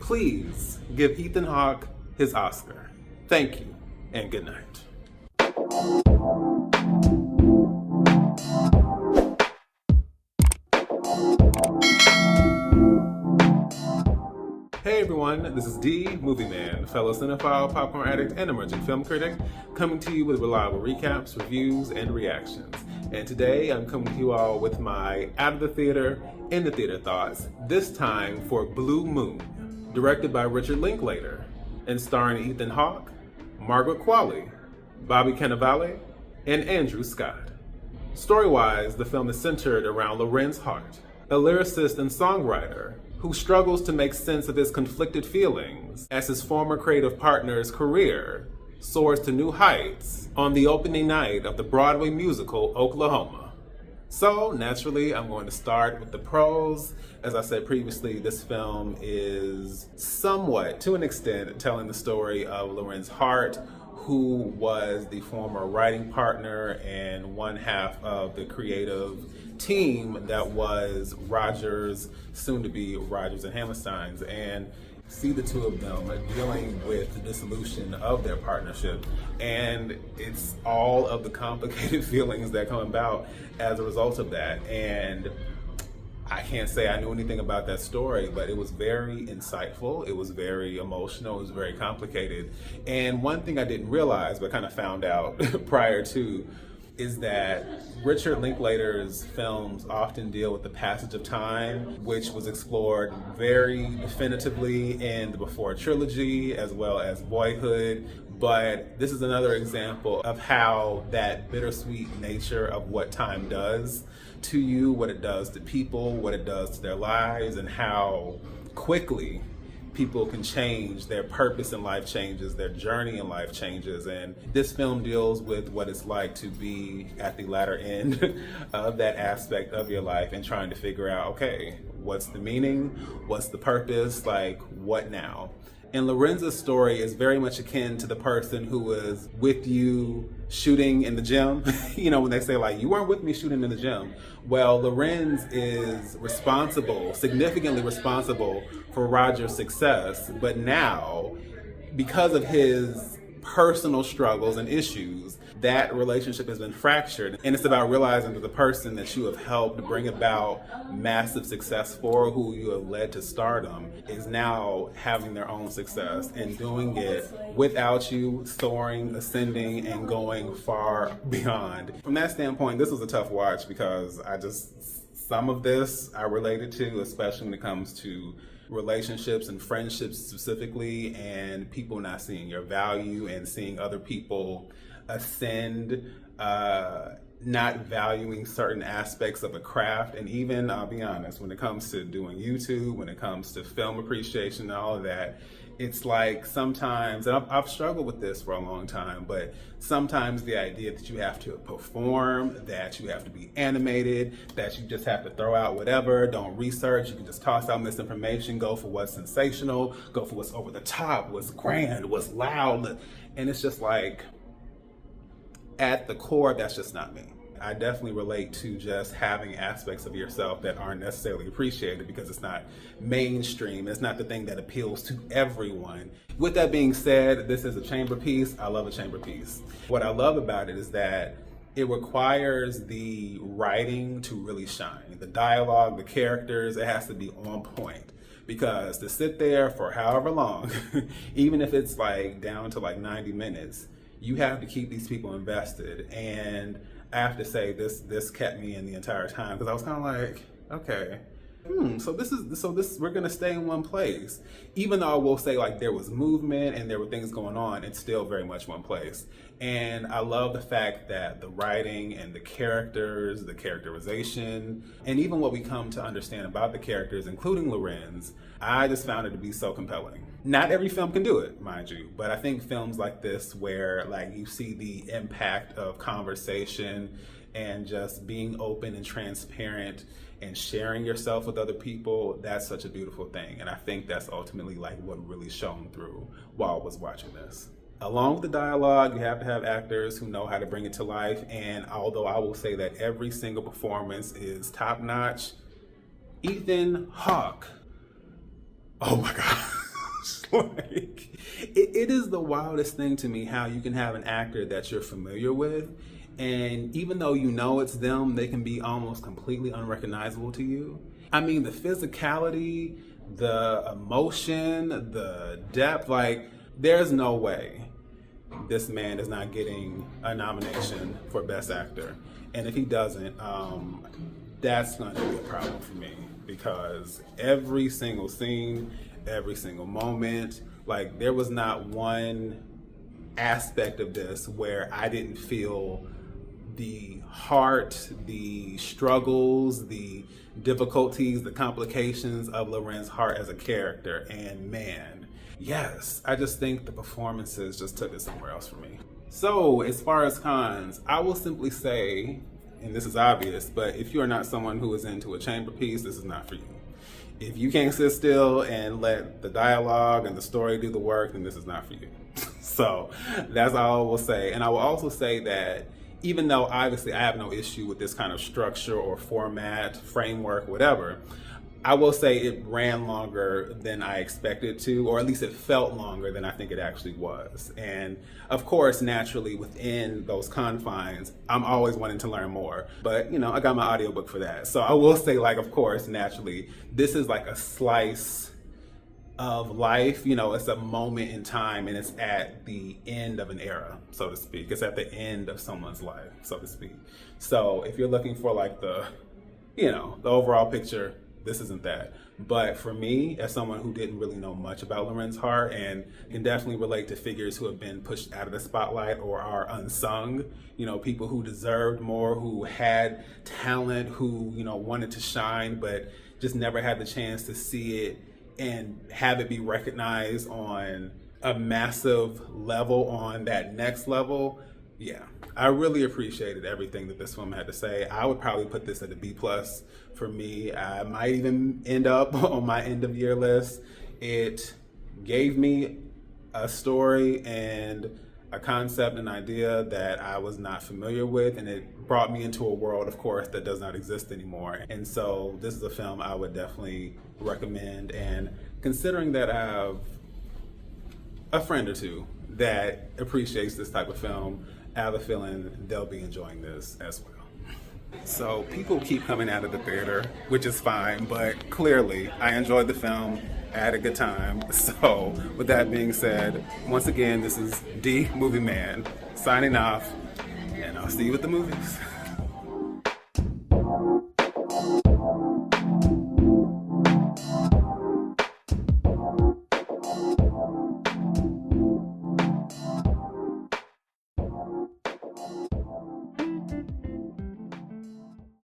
Please give Ethan Hawke his Oscar. Thank you, and good night. Hey everyone, this is D, Movieman, fellow cinephile, popcorn addict, and emerging film critic, coming to you with reliable recaps, reviews, and reactions. And today I'm coming to you all with my out of the theater, in the theater thoughts, this time for Blue Moon, directed by Richard Linklater, and starring Ethan Hawke, Margaret Qualley, Bobby Cannavale, and Andrew Scott. Story-wise, the film is centered around Lorenz Hart, a lyricist and songwriter who struggles to make sense of his conflicted feelings as his former creative partner's career soars to new heights on the opening night of the Broadway musical Oklahoma. So, naturally, I'm going to start with the pros. As I said previously, this film is somewhat, to an extent, telling the story of Lorenz Hart, who was the former writing partner and one half of the creative team that was Rodgers, soon to be Rodgers and Hammerstein's, and see the two of them dealing with the dissolution of their partnership, and it's all of the complicated feelings that come about as a result of that. And I can't say I knew anything about that story, but it was very insightful, it was very emotional, it was very complicated. And one thing I didn't realize, but kind of found out prior to, is that Richard Linklater's films often deal with the passage of time, which was explored very definitively in the Before Trilogy as well as Boyhood. But this is another example of how that bittersweet nature of what time does to you, what it does to people, what it does to their lives, and how quickly people can change, their purpose in life changes, their journey in life changes. And this film deals with what it's like to be at the latter end of that aspect of your life and trying to figure out, okay, what's the meaning? What's the purpose? Like, what now? And Lorenz's story is very much akin to the person who was with you shooting in the gym. You know, when they say, like, you weren't with me shooting in the gym. Well, Lorenz is responsible, significantly responsible for Rodgers' success. But now, because of his personal struggles and issues, that relationship has been fractured. And it's about realizing that the person that you have helped bring about massive success for, who you have led to stardom, is now having their own success and doing it without you, soaring, ascending, and going far beyond. From that standpoint, this was a tough watch because some of this I related to, especially when it comes to relationships and friendships specifically, and people not seeing your value and seeing other people ascend, not valuing certain aspects of a craft. And even, I'll be honest, when it comes to doing YouTube, when it comes to film appreciation and all of that, it's like sometimes, and I've struggled with this for a long time, but sometimes the idea that you have to perform, that you have to be animated, that you just have to throw out whatever, don't research, you can just toss out misinformation, go for what's sensational, go for what's over the top, what's grand, what's loud. And it's just like, at the core, that's just not me. I definitely relate to just having aspects of yourself that aren't necessarily appreciated because it's not mainstream. It's not the thing that appeals to everyone. With that being said, this is a chamber piece. I love a chamber piece. What I love about it is that it requires the writing to really shine. The dialogue, the characters, it has to be on point. Because to sit there for however long, even if it's like down to like 90 minutes, you have to keep these people invested. And I have to say, this kept me in the entire time because I was kind of like, okay, so we're gonna stay in one place. Even though I will say, like, there was movement and there were things going on, it's still very much one place. And I love the fact that the writing and the characters, the characterization, and even what we come to understand about the characters, including Lorenz, I just found it to be so compelling. Not every film can do it, mind you, but I think films like this where, like, you see the impact of conversation and just being open and transparent and sharing yourself with other people, that's such a beautiful thing. And I think that's ultimately like what really shone through while I was watching this. Along with the dialogue, you have to have actors who know how to bring it to life. And although I will say that every single performance is top notch, Ethan Hawke, oh my God. Like, it is the wildest thing to me how you can have an actor that you're familiar with, and even though you know it's them, they can be almost completely unrecognizable to you. I mean, the physicality, the emotion, the depth, like, there's no way this man is not getting a nomination for Best Actor. And if he doesn't, that's going to be a problem for me, because every single scene, every single moment, like, there was not one aspect of this where I didn't feel the heart, the struggles, the difficulties, the complications of Lorenz Hart as a character. And man, yes, I just think the performances just took it somewhere else for me. So as far as cons, I will simply say, and this is obvious, but if you are not someone who is into a chamber piece, this is not for you. If you can't sit still and let the dialogue and the story do the work, then this is not for you. So that's all I will say. And I will also say that even though obviously I have no issue with this kind of structure or format, framework, whatever, I will say it ran longer than I expected to, or at least it felt longer than I think it actually was. And of course, naturally, within those confines, I'm always wanting to learn more. But, you know, I got my audiobook for that. So I will say, like, of course, naturally, this is like a slice of life. You know, it's a moment in time, and it's at the end of an era, so to speak. It's at the end of someone's life, so to speak. So if you're looking for like the, you know, the overall picture, this isn't that. But for me, as someone who didn't really know much about Lorenz Hart and can definitely relate to figures who have been pushed out of the spotlight or are unsung, you know, people who deserved more, who had talent, who, you know, wanted to shine, but just never had the chance to see it and have it be recognized on a massive level, on that next level. Yeah, I really appreciated everything that this film had to say. I would probably put this at a B+ for me. I might even end up on my end of year list. It gave me a story and a concept, an idea that I was not familiar with, and it brought me into a world, of course, that does not exist anymore. And so this is a film I would definitely recommend, and considering that I have a friend or two that appreciates this type of film, I have a feeling they'll be enjoying this as well. So people keep coming out of the theater, which is fine, but clearly I enjoyed the film. I had a good time. So with that being said, once again, this is D Movie Man signing off, and I'll see you at the movies.